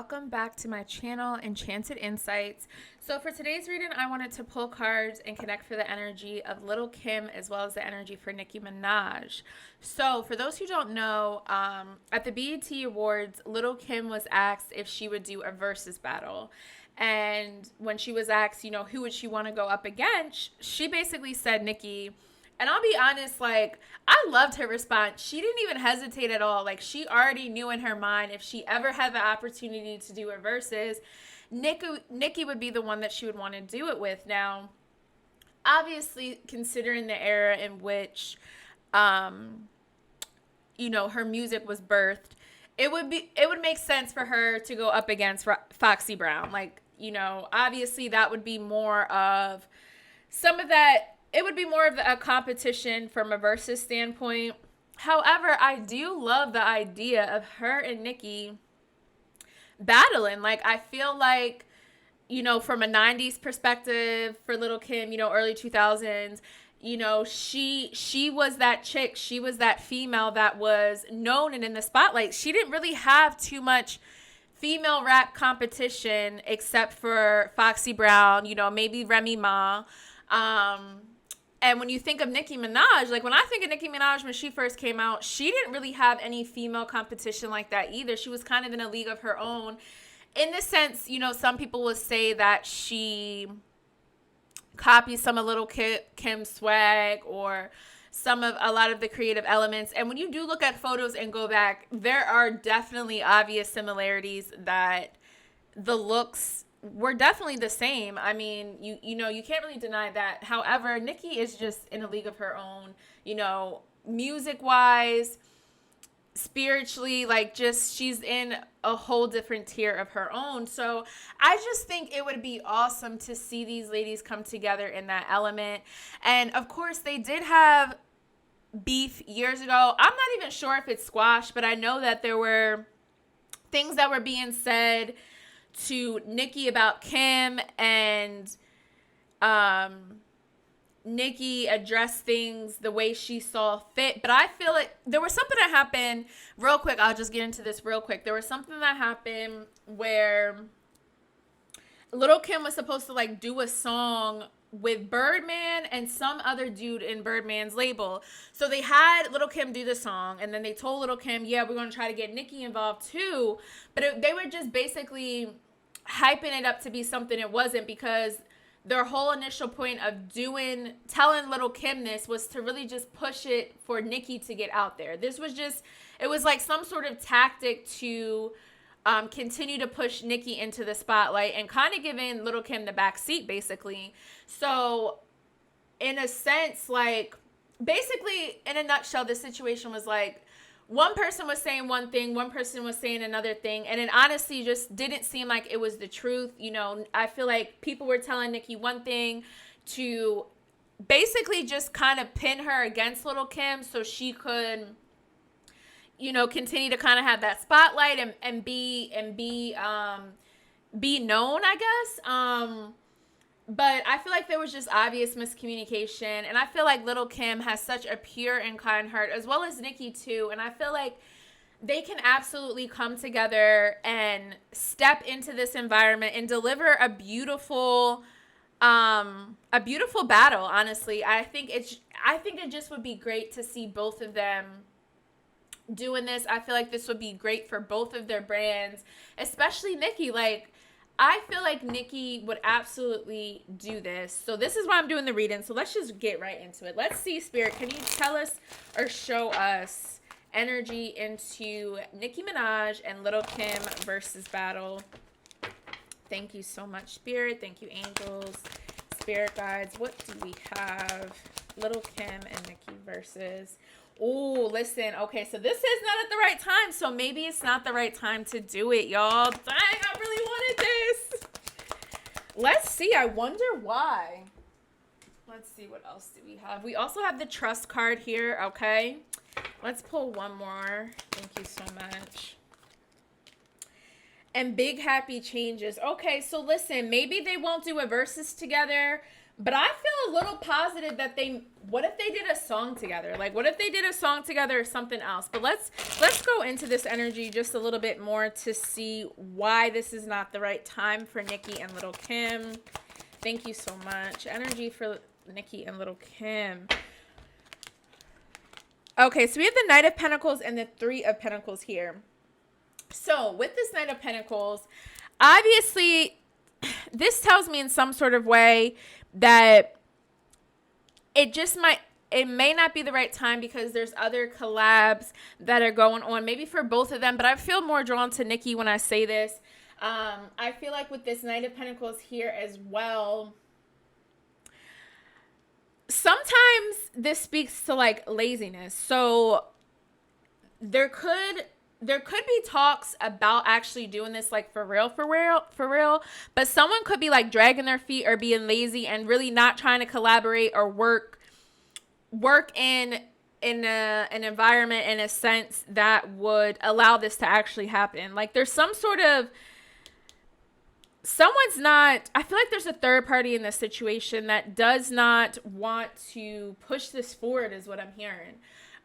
welcome back to my channel, Enchanted Insights. So for today's reading, I wanted to pull cards and connect for the energy of Lil' Kim as well as the energy for Nicki Minaj. So for those who don't know, at the BET Awards, Lil' Kim was asked if she would do a versus battle. And when she was asked, who would she want to go up against, she basically said Nicki. And I'll be honest, I loved her response. She didn't even hesitate at all. She already knew in her mind if she ever had the opportunity to do a versus, Nicki would be the one that she would want to do it with. Now, obviously, considering the era in which, her music was birthed, it would make sense for her to go up against Foxy Brown. Obviously, that would be more of some of that. It would be more of a competition from a versus standpoint. However, I do love the idea of her and Nicki battling. I feel like, from a 90s perspective for Lil' Kim, early 2000s, she was that chick. She was that female that was known and in the spotlight. She didn't really have too much female rap competition except for Foxy Brown, maybe Remy Ma. And when you think of Nicki Minaj, when I think of Nicki Minaj when she first came out, she didn't really have any female competition like that either. She was kind of in a league of her own. In the sense, some people would say that she copied some of Lil' Kim's swag or a lot of the creative elements. And when you do look at photos and go back, there are definitely obvious similarities that the looks were definitely the same. I mean, you can't really deny that. However, Nicki is just in a league of her own, music-wise, spiritually, she's in a whole different tier of her own. So I just think it would be awesome to see these ladies come together in that element. And of course, they did have beef years ago. I'm not even sure if it's squashed, but I know that there were things that were being said to Nicki about Kim, and Nicki addressed things the way she saw fit. But I feel like there was something that happened real quick. I'll just get into this real quick. There was something that happened where Lil' Kim was supposed to do a song with Birdman and some other dude in Birdman's label. So they had Lil' Kim do the song, and then they told Lil' Kim, yeah, we're going to try to get Nicki involved too. But they were just basically hyping it up to be something it wasn't, because their whole initial point of telling Lil' Kim this was to really just push it for Nicki to get out there. This was it was like some sort of tactic to continue to push Nicki into the spotlight and kind of giving Lil' Kim the back seat, basically. So in a sense, basically in a nutshell, this situation was one person was saying one thing, one person was saying another thing, and it honestly just didn't seem like it was the truth. I feel like people were telling Nicki one thing to basically just kind of pin her against Lil' Kim so she could, continue to kind of have that spotlight and be known, I guess. But I feel like there was just obvious miscommunication. And I feel like Lil' Kim has such a pure and kind heart, as well as Nicki too. And I feel like they can absolutely come together and step into this environment and deliver a beautiful battle, honestly. I think it just would be great to see both of them doing this. I feel like this would be great for both of their brands, especially Nicki. I feel like Nicki would absolutely do this. So this is why I'm doing the reading. So let's just get right into it. Let's see, Spirit, can you tell us or show us energy into Nicki Minaj and Lil' Kim versus battle? Thank you so much, Spirit. Thank you, angels, spirit guides. What do we have? Lil' Kim and Nicki versus. Oh, listen. Okay, so this is not at the right time. So maybe it's not the right time to do it, y'all. Dang, I really wanted this. Let's see. I wonder why. Let's see. What else do we have? We also have the trust card here. Okay. Let's pull one more. Thank you so much. And big happy changes. Okay, so listen. Maybe they won't do a versus together, But I feel a little positive that what if they did a song together? Like, what if they did a song together or something else? But let's go into this energy just a little bit more to see why this is not the right time for Nicki and Little Kim. Thank you so much. Energy for Nicki and Little Kim. Okay, so we have the Knight of Pentacles and the Three of Pentacles here. So with this Knight of Pentacles, obviously, this tells me in some sort of way that it may not be the right time because there's other collabs that are going on, maybe for both of them, but I feel more drawn to Nicki when I say this. I feel like with this Knight of Pentacles here as well, sometimes this speaks to like laziness. So there could be talks about actually doing this like for real, but someone could be like dragging their feet or being lazy and really not trying to collaborate or work in an environment in a sense that would allow this to actually happen. Like there's some sort of I feel like there's a third party in this situation that does not want to push this forward is what I'm hearing.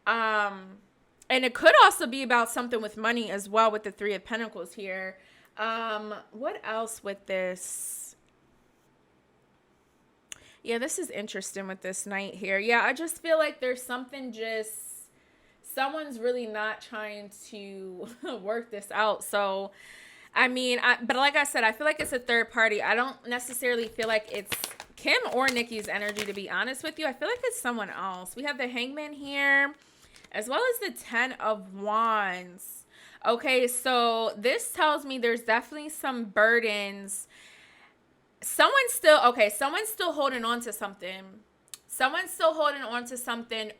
And it could also be about something with money as well with the Three of Pentacles here. What else with this? Yeah, this is interesting with this Knight here. Yeah, I just feel like there's something someone's really not trying to work this out. So, I mean, but like I said, I feel like it's a third party. I don't necessarily feel like it's Kim or Nicki's energy, to be honest with you. I feel like it's someone else. We have the Hangman here, as well as the Ten of Wands. Okay, so this tells me there's definitely some burdens. Someone's still holding on to something. Someone's still holding on to something.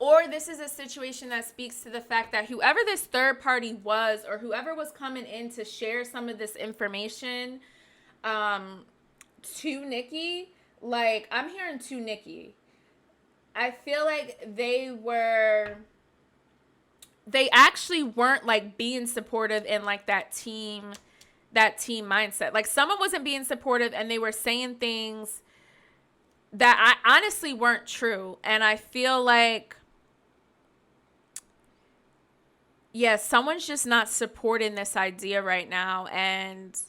Or this is a situation that speaks to the fact that whoever this third party was, or whoever was coming in to share some of this information to Nicki, like, I'm hearing to Nicki. I feel like they actually weren't like being supportive in like that team mindset. Like someone wasn't being supportive and they were saying things that I honestly weren't true. And I feel like, yeah, someone's just not supporting this idea right now. And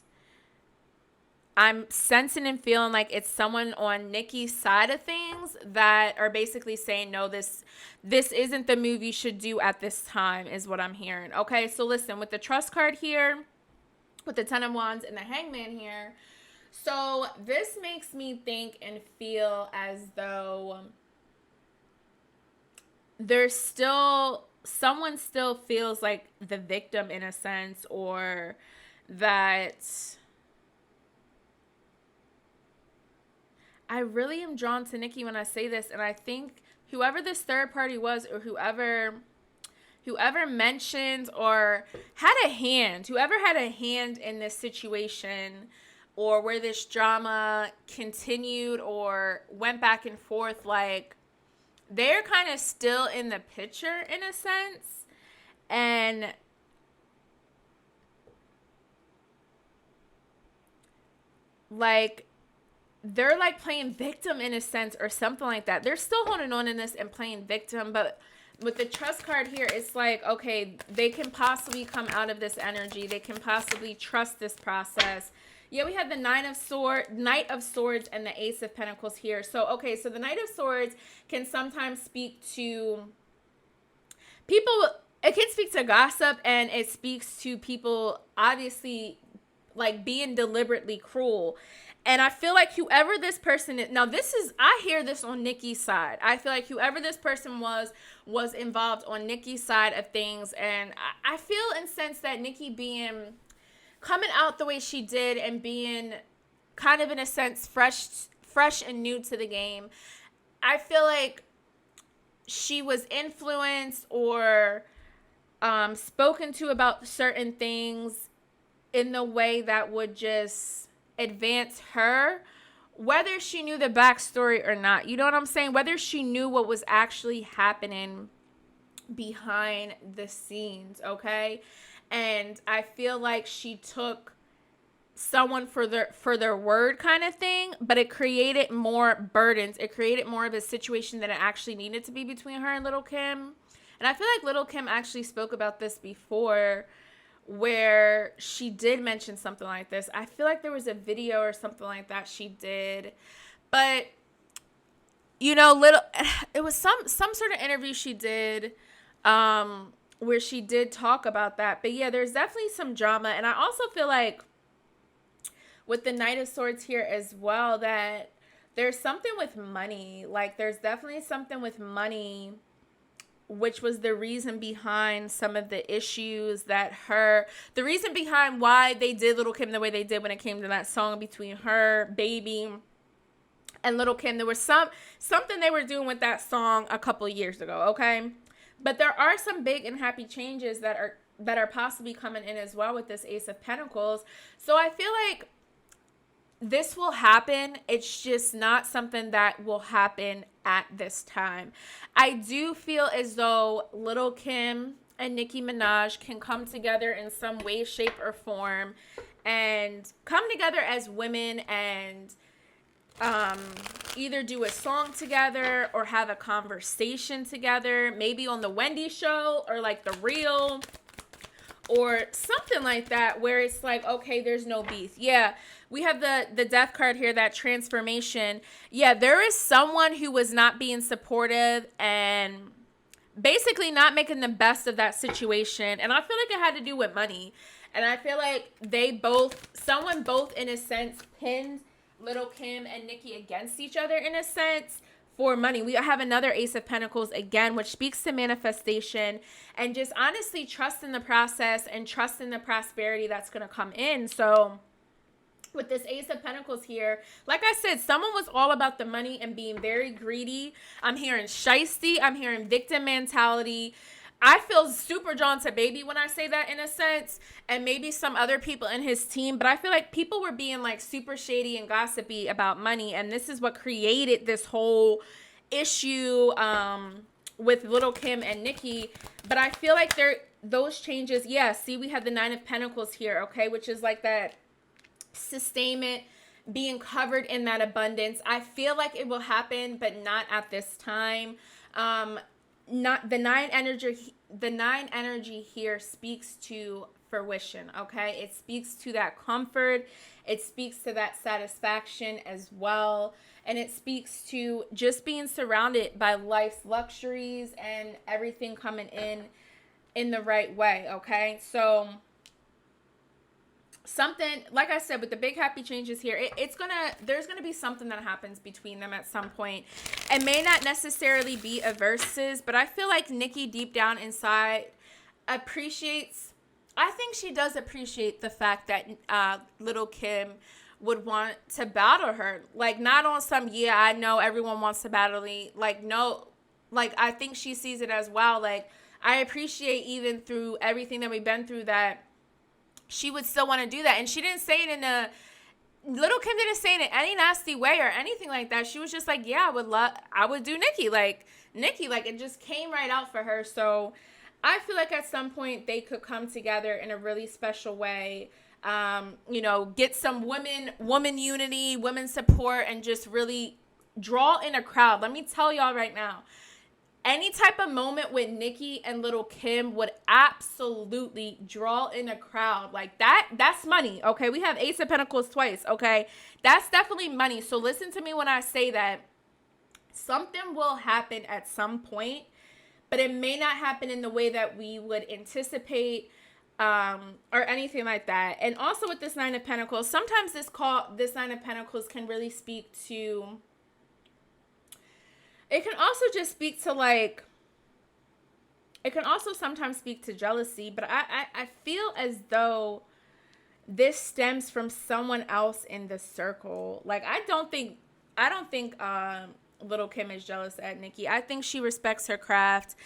I'm sensing and feeling like it's someone on Nicki's side of things that are basically saying, no, this isn't the move you should do at this time, is what I'm hearing. Okay, so listen, with the Trust card here, with the Ten of Wands and the Hangman here, so this makes me think and feel as though someone still feels like the victim in a sense, or that I really am drawn to Nicki when I say this, and I think whoever this third party was, or whoever mentioned or whoever had a hand in this situation, or where this drama continued or went back and forth, like they're kind of still in the picture in a sense. And like they're like playing victim in a sense or something like that. They're still holding on in this and playing victim, but with the Trust card here, it's like, okay, they can possibly come out of this energy. They can possibly trust this process. Yeah, we have the Knight of Swords and the Ace of Pentacles here. So, okay, so the Knight of Swords can sometimes speak to people. It can speak to gossip, and it speaks to people obviously like being deliberately cruel. And I feel like whoever this person is, now I hear this on Nicki's side. I feel like whoever this person was involved on Nicki's side of things. And I feel in sense that Nicki coming out the way she did and being kind of in a sense fresh and new to the game, I feel like she was influenced or spoken to about certain things in the way that would just advance her, whether she knew the backstory or not. You know what I'm saying? Whether she knew what was actually happening behind the scenes, okay? And I feel like she took someone for their word kind of thing, but it created more burdens. It created more of a situation than it actually needed to be between her and Little Kim. And I feel like Little Kim actually spoke about this before, where she did mention something like this. I feel like there was a video or something like that she did. But it was some sort of interview she did where she did talk about that. But yeah, there's definitely some drama. And I also feel like with the Knight of Swords here as well, that there's something with money. Like, there's definitely something with money, which was the reason behind some of the issues the reason behind why they did Little Kim the way they did when it came to that song between her, Baby, and Little Kim. There was something they were doing with that song a couple years ago, okay? But there are some big and happy changes that are possibly coming in as well with this Ace of Pentacles. So I feel like this will happen. It's just not something that will happen at this time. I do feel as though Little Kim and Nicki Minaj can come together in some way, shape, or form and come together as women and either do a song together or have a conversation together, maybe on the Wendy show or like The Real or something like that, where it's like, okay, there's no beef. Yeah, we have the death card here, that transformation. Yeah, there is someone who was not being supportive and basically not making the best of that situation. And I feel like it had to do with money. And I feel like someone both in a sense pinned Little Kim and Nicki against each other in a sense for money. We have another Ace of Pentacles again, which speaks to manifestation and just honestly trust in the process and trust in the prosperity that's going to come in. So with this Ace of Pentacles here, like I said, someone was all about the money and being very greedy. I'm hearing shiesty. I'm hearing victim mentality. I feel super drawn to Baby when I say that in a sense, and maybe some other people in his team, but I feel like people were being like super shady and gossipy about money, and this is what created this whole issue with Little Kim and Nicki. But I feel like those changes, yeah, see, we have the Nine of Pentacles here, okay, which is like that sustainment, being covered in that abundance. I feel like it will happen, but not at this time. Not the nine energy here speaks to fruition, okay? It speaks to that comfort. It speaks to that satisfaction as well. And it speaks to just being surrounded by life's luxuries and everything coming in the right way, okay? So something, like I said, with the big happy changes here, there's gonna be something that happens between them at some point. It may not necessarily be a versus, but I feel like Nicki deep down inside I think she does appreciate the fact that Little Kim would want to battle her. Like, not on some, yeah, I know everyone wants to battle me. Like, no, like, I think she sees it as well. Like, I appreciate even through everything that we've been through that she would still want to do that. And she didn't say it Little Kim didn't say it in any nasty way or anything like that. She was just like, yeah, I would do Nicki. Like, it just came right out for her. So I feel like at some point they could come together in a really special way. Get some woman unity, women support, and just really draw in a crowd. Let me tell y'all right now, any type of moment with Nicki and Little Kim would absolutely draw in a crowd. Like, that's money, okay? We have Ace of Pentacles twice, okay? That's definitely money. So listen to me when I say that something will happen at some point, but it may not happen in the way that we would anticipate or anything like that. And also with this Nine of Pentacles, sometimes this Nine of Pentacles can really speak to... It can also just speak to, like, it can also sometimes speak to jealousy, but I feel as though this stems from someone else in the circle. Like, I don't think Little Kim is jealous at Nicki. I think she respects her craft.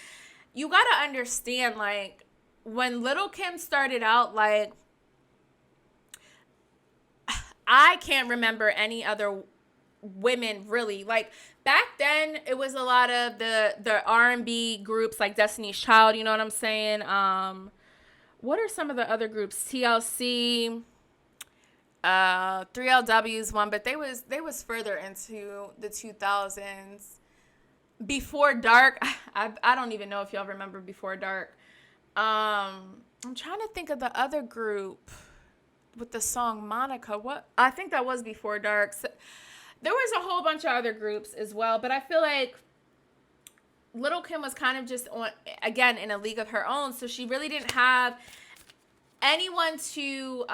You gotta understand, like, when Little Kim started out, like, I can't remember any other women really, like, back then it was a lot of the R&B groups like Destiny's Child, you know what I'm saying? What are some of the other groups? TLC, 3LW's one, but they was further into the 2000s. Before Dark, I don't even know if y'all remember Before Dark. I'm trying to think of the other group with the song Monica. What? I think that was Before Dark. So, there was a whole bunch of other groups as well, but I feel like Little Kim was kind of just on, again, in a league of her own, so she really didn't have anyone to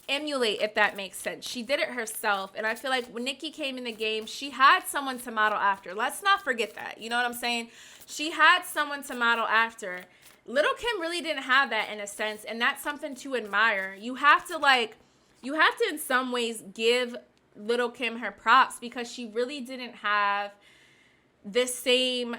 emulate, if that makes sense. She did it herself, and I feel like when Nicki came in the game, she had someone to model after. Let's not forget that. You know what I'm saying? She had someone to model after. Little Kim really didn't have that in a sense, and that's something to admire. You have to in some ways give Little Kim her props, because she really didn't have this same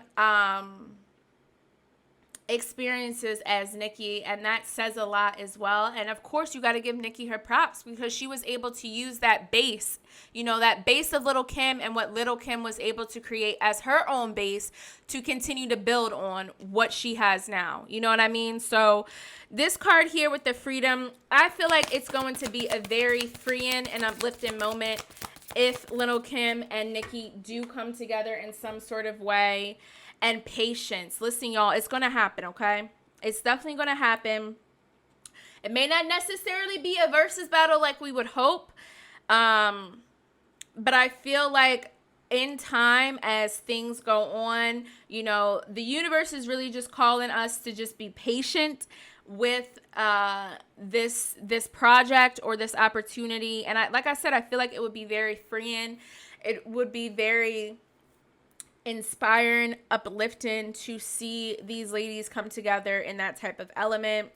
experiences as Nicki, and that says a lot as well. And of course, you got to give Nicki her props, because she was able to use that base, that base of Little Kim, and what Little Kim was able to create as her own base to continue to build on what she has now. You know what I mean? So this card here with the freedom, I feel like it's going to be a very freeing and uplifting moment if Little Kim and Nicki do come together in some sort of way. And patience. Listen, y'all, it's going to happen, okay? It's definitely going to happen. It may not necessarily be a versus battle like we would hope. But I feel like in time, as things go on, the universe is really just calling us to just be patient with this project or this opportunity. And like I said, I feel like it would be very freeing. It would be very inspiring, uplifting to see these ladies come together in that type of element.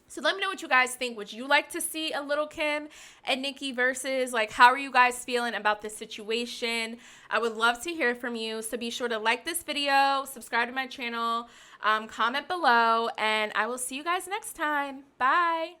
So let me know what you guys think. Would you like to see a Little Kim and Nicki versus? Like, how are you guys feeling about this situation? I would love to hear from you. So be sure to like this video, subscribe to my channel, comment below, and I will see you guys next time. Bye.